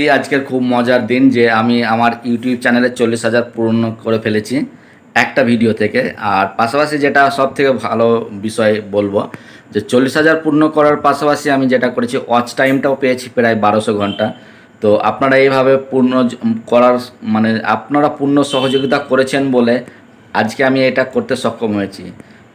এই আজকের খুব মজার দিন যে আমি আমার ইউটিউব চ্যানেলে 40,000 পূর্ণ করে ফেলেছি একটা ভিডিও থেকে। আর পাশাপাশি যেটা সব থেকে ভালো বিষয় বলবো যে 40,000 পূর্ণ করার পাশাপাশি আমি যেটা করেছি ওয়াচ টাইমটাও পেয়েছি প্রায় 1200 ঘন্টা। তো আপনারা এইভাবে করার মানে আপনারা পূর্ণ সহযোগিতা করেছেন বলে আজকে আমি এটা করতে সক্ষম হয়েছি।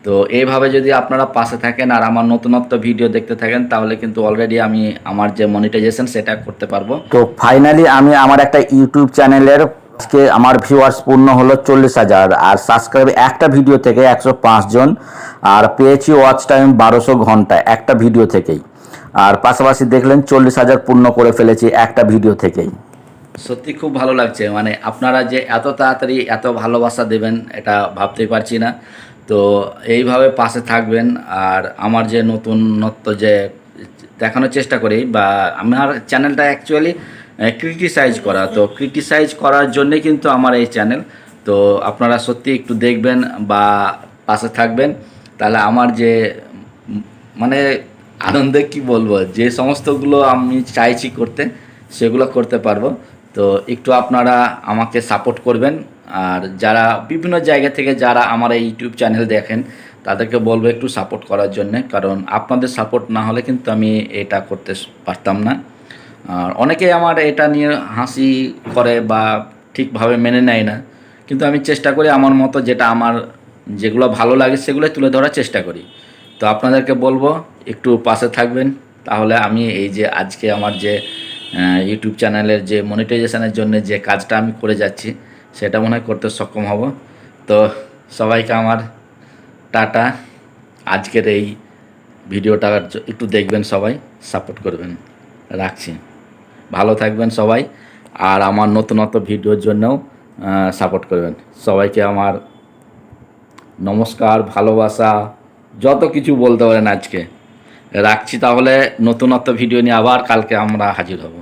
তো এইভাবে যদি আপনারা পাশে থাকেন আর আমার নতুনত্ব ভিডিও দেখতে থাকেন তাহলে কিন্তু অলরেডি আমি আমার যে মনিটাইজেশন সেটা করতে পারবো। তো ফাইনালি আমি আমার একটা ইউটিউব চ্যানেলের আজকে আমার ভিউয়ার্স পূর্ণ হলো 40,000 আর সাবস্ক্রাইব একটা ভিডিও থেকে 105 জন আর পেয়েছি ওয়াচ টাইম 1200 ঘন্টা একটা ভিডিও থেকেই। আর পাশাপাশি দেখলেন 40,000 পূর্ণ করে ফেলেছি একটা ভিডিও থেকেই। সত্যি খুব ভালো লাগছে, মানে আপনারা যে এত তাড়াতাড়ি এত ভালোবাসা দেবেন এটা ভাবতেই পারছি না। তো এইভাবে পাশে থাকবেন আর আমার যে নতুনত্ব যে দেখানোর চেষ্টা করি বা আমার চ্যানেলটা অ্যাকচুয়ালি ক্রিটিসাইজ করা, তো ক্রিটিসাইজ করার জন্যে কিন্তু আমার এই চ্যানেল। তো আপনারা সত্যি একটু দেখবেন বা পাশে থাকবেন, তাহলে আমার যে মানে আনন্দে কি বলবো, যে সমস্তগুলো আমি চাইছি করতে সেগুলো করতে পারবো। তো একটু আপনারা আমাকে সাপোর্ট করবেন। আর যারা বিভিন্ন জায়গা থেকে যারা আমার এই ইউটিউব চ্যানেল দেখেন তাদেরকে বলবো একটু সাপোর্ট করার জন্যে, কারণ আপনাদের সাপোর্ট না হলে কিন্তু আমি এটা করতে পারতাম না। আর অনেকেই আমার এটা নিয়ে হাসি করে বা ঠিকভাবে মেনে নেয় না, কিন্তু আমি চেষ্টা করি আমার মতো যেটা আমার যেগুলো ভালো লাগে সেগুলো তুলে ধরার চেষ্টা করি। তো আপনাদেরকে বলবো একটু পাশে থাকবেন, তাহলে আমি এই যে আজকে আমার যে ইউটিউব চ্যানেলের যে মনিটাইজেশনের জন্য যে কাজটা আমি করে যাচ্ছি সেটা মনে হয় করতে সক্ষম হব। তো সবাইকে আমার টাটা। আজকের এই ভিডিওটা একটু দেখবেন, সবাই সাপোর্ট করবেন। রাখছি, ভালো থাকবেন সবাই। আর আমার নতুনত্ব ভিডিওর জন্যও সাপোর্ট করবেন। সবাইকে আমার নমস্কার, ভালোবাসা, যত কিছু বলতে পারেন আজকে। রাখছি তাহলে, নতুনত্ব ভিডিও নিয়ে আবার কালকে আমরা হাজির হব।